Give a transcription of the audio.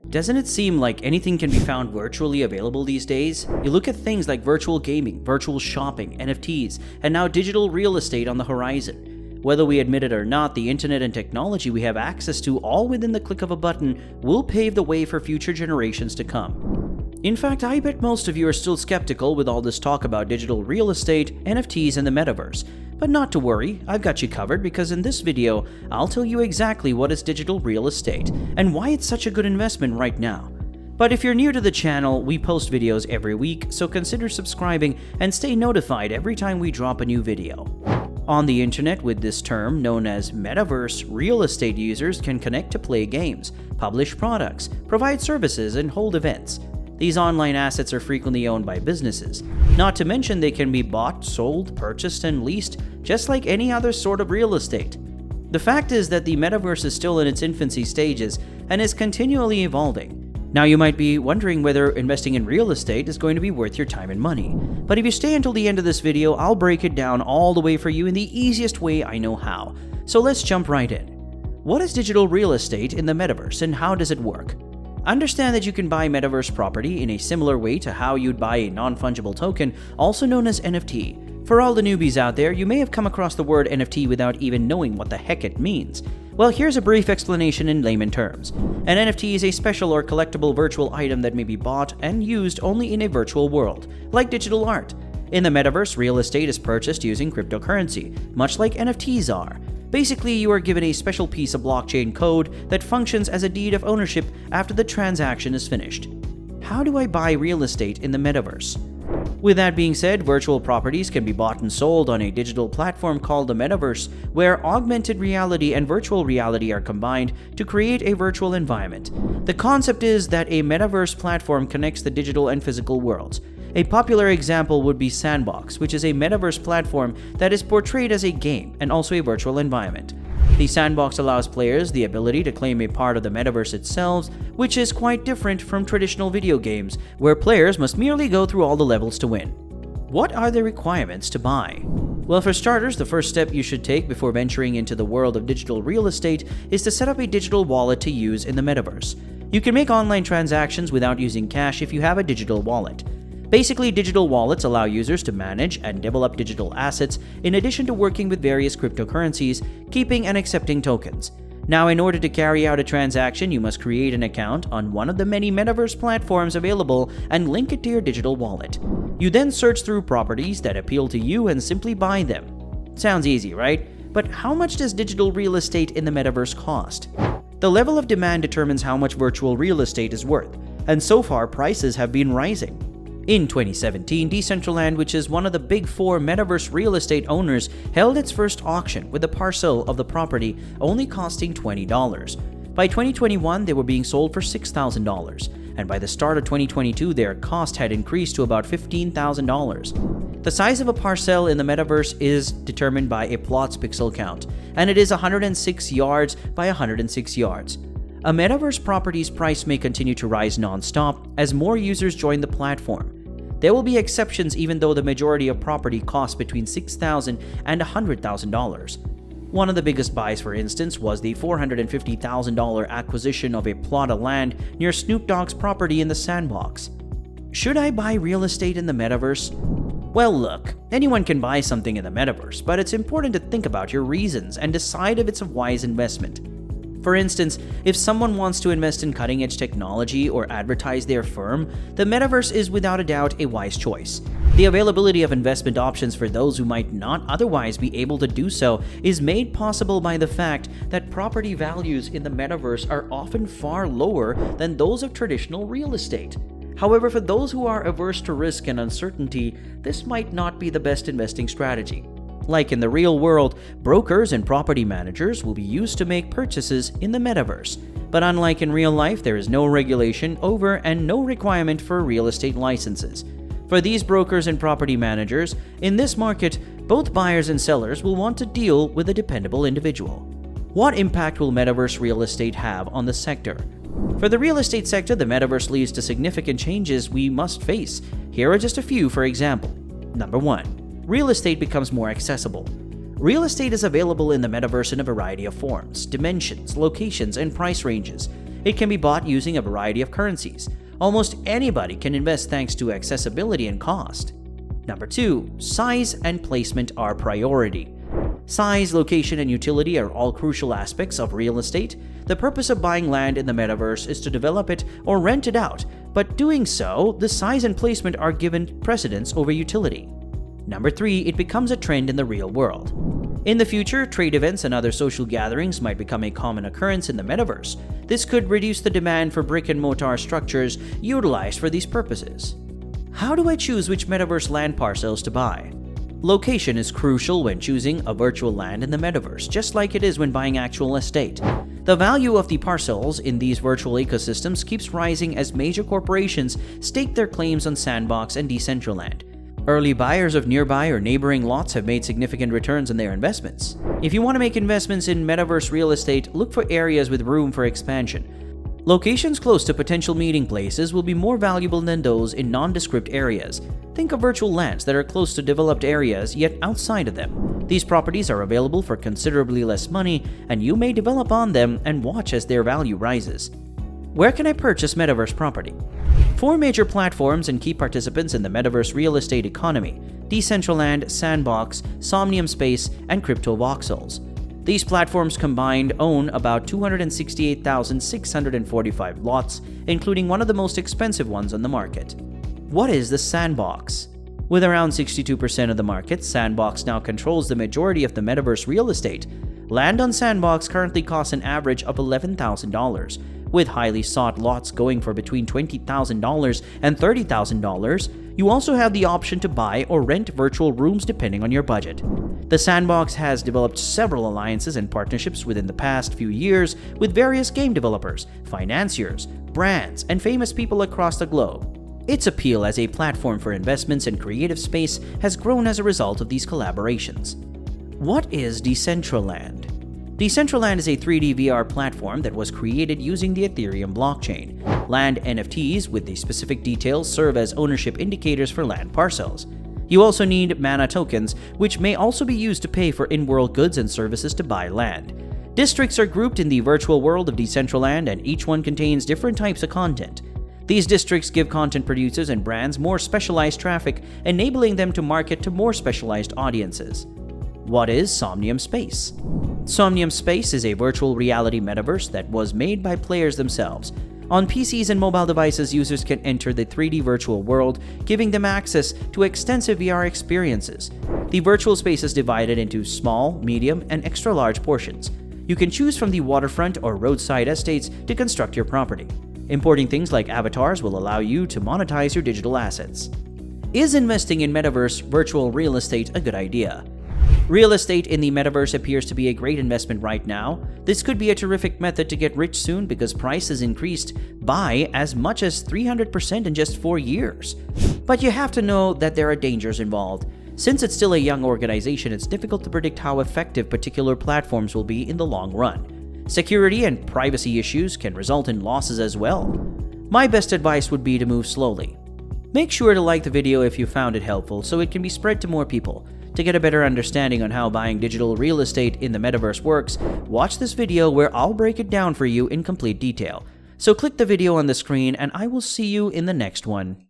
Doesn't it seem like anything can be found virtually available these days? You look at things like virtual gaming, virtual shopping, NFTs, and now digital real estate on the horizon. Whether we admit it or not, the internet and technology we have access to all within the click of a button will pave the way for future generations to come. In fact, I bet most of you are still skeptical with all this talk about digital real estate, NFTs, and the metaverse. But not to worry, I've got you covered because in this video, I'll tell you exactly what is digital real estate and why it's such a good investment right now. But if you're new to the channel, we post videos every week, so consider subscribing and stay notified every time we drop a new video. On the internet, with this term known as Metaverse, real estate users can connect to play games, publish products, provide services, and hold events. These online assets are frequently owned by businesses. Not to mention they can be bought, sold, purchased, and leased just like any other sort of real estate. The fact is that the metaverse is still in its infancy stages and is continually evolving. Now you might be wondering whether investing in real estate is going to be worth your time and money. But if you stay until the end of this video, I'll break it down all the way for you in the easiest way I know how. So let's jump right in. What is digital real estate in the metaverse and how does it work? Understand that you can buy metaverse property in a similar way to how you'd buy a non-fungible token, also known as NFT. For all the newbies out there, you may have come across the word NFT without even knowing what the heck it means. Well, here's a brief explanation in layman terms. An NFT is a special or collectible virtual item that may be bought and used only in a virtual world, like digital art. In the metaverse, real estate is purchased using cryptocurrency, much like NFTs are. Basically, you are given a special piece of blockchain code that functions as a deed of ownership after the transaction is finished. How do I buy real estate in the metaverse? With that being said, virtual properties can be bought and sold on a digital platform called the Metaverse, where augmented reality and virtual reality are combined to create a virtual environment. The concept is that a Metaverse platform connects the digital and physical worlds. A popular example would be Sandbox, which is a metaverse platform that is portrayed as a game and also a virtual environment. The Sandbox allows players the ability to claim a part of the metaverse itself, which is quite different from traditional video games, where players must merely go through all the levels to win. What are the requirements to buy? Well, for starters, the first step you should take before venturing into the world of digital real estate is to set up a digital wallet to use in the metaverse. You can make online transactions without using cash if you have a digital wallet. Basically, digital wallets allow users to manage and develop digital assets in addition to working with various cryptocurrencies, keeping and accepting tokens. Now, in order to carry out a transaction, you must create an account on one of the many metaverse platforms available and link it to your digital wallet. You then search through properties that appeal to you and simply buy them. Sounds easy, right? But how much does digital real estate in the metaverse cost? The level of demand determines how much virtual real estate is worth, and so far prices have been rising. In 2017, Decentraland, which is one of the big four metaverse real estate owners, held its first auction with a parcel of the property only costing $20. By 2021, they were being sold for $6,000, and by the start of 2022, their cost had increased to about $15,000. The size of a parcel in the metaverse is determined by a plot's pixel count, and it is 106 yards by 106 yards. A metaverse property's price may continue to rise non-stop as more users join the platform. There will be exceptions even though the majority of property costs between $6,000 and $100,000. One of the biggest buys, for instance, was the $450,000 acquisition of a plot of land near Snoop Dogg's property in the Sandbox. Should I buy real estate in the metaverse? Well, look, anyone can buy something in the metaverse, but it's important to think about your reasons and decide if it's a wise investment. For instance, if someone wants to invest in cutting-edge technology or advertise their firm, the metaverse is without a doubt a wise choice. The availability of investment options for those who might not otherwise be able to do so is made possible by the fact that property values in the metaverse are often far lower than those of traditional real estate. However, for those who are averse to risk and uncertainty, this might not be the best investing strategy. Like in the real world, brokers and property managers will be used to make purchases in the metaverse. But unlike in real life, there is no regulation over and no requirement for real estate licenses. For these brokers and property managers, in this market, both buyers and sellers will want to deal with a dependable individual. What impact will metaverse real estate have on the sector? For the real estate sector, the metaverse leads to significant changes we must face. Here are just a few, for example. Number 1. Real estate becomes more accessible. Real estate is available in the metaverse in a variety of forms, dimensions, locations, and price ranges. It can be bought using a variety of currencies. Almost anybody can invest thanks to accessibility and cost. Number 2. Size and placement are priority. Size, location, and utility are all crucial aspects of real estate. The purpose of buying land in the metaverse is to develop it or rent it out, but doing so, the size and placement are given precedence over utility. Number 3. It becomes a trend in the real world. In the future, trade events and other social gatherings might become a common occurrence in the metaverse. This could reduce the demand for brick-and-mortar structures utilized for these purposes. How do I choose which metaverse land parcels to buy? Location is crucial when choosing a virtual land in the metaverse, just like it is when buying actual estate. The value of the parcels in these virtual ecosystems keeps rising as major corporations stake their claims on Sandbox and Decentraland. Early buyers of nearby or neighboring lots have made significant returns on their investments. If you want to make investments in metaverse real estate, look for areas with room for expansion. Locations close to potential meeting places will be more valuable than those in nondescript areas. Think of virtual lands that are close to developed areas yet outside of them. These properties are available for considerably less money, and you may develop on them and watch as their value rises. Where can I purchase metaverse property? 4 major platforms and key participants in the metaverse real estate economy: Decentraland, Sandbox, Somnium Space, and Crypto Voxels. These platforms combined own about 268,645 lots, including one of the most expensive ones on the market. What is the Sandbox? With around 62% of the market, Sandbox now controls the majority of the metaverse real estate. Land on Sandbox currently costs an average of $11,000, with highly sought lots going for between $20,000 and $30,000. You also have the option to buy or rent virtual rooms depending on your budget. The Sandbox has developed several alliances and partnerships within the past few years with various game developers, financiers, brands, and famous people across the globe. Its appeal as a platform for investments in creative space has grown as a result of these collaborations. What is Decentraland? Decentraland is a 3D VR platform that was created using the Ethereum blockchain. Land NFTs with the specific details serve as ownership indicators for land parcels. You also need mana tokens, which may also be used to pay for in-world goods and services to buy land. Districts are grouped in the virtual world of Decentraland, and each one contains different types of content. These districts give content producers and brands more specialized traffic, enabling them to market to more specialized audiences. What is Somnium Space? Somnium Space is a virtual reality metaverse that was made by players themselves. On PCs and mobile devices, users can enter the 3D virtual world, giving them access to extensive VR experiences. The virtual space is divided into small, medium, and extra-large portions. You can choose from the waterfront or roadside estates to construct your property. Importing things like avatars will allow you to monetize your digital assets. Is investing in metaverse virtual real estate a good idea? Real estate in the metaverse appears to be a great investment right now. This could be a terrific method to get rich soon because prices increased by as much as 300% in just 4 years. But you have to know that there are dangers involved. Since it's still a young organization, it's difficult to predict how effective particular platforms will be in the long run. Security and privacy issues can result in losses as well. My best advice would be to move slowly. Make sure to like the video if you found it helpful so it can be spread to more people. To get a better understanding on how buying digital real estate in the metaverse works, watch this video where I'll break it down for you in complete detail. So click the video on the screen and I will see you in the next one.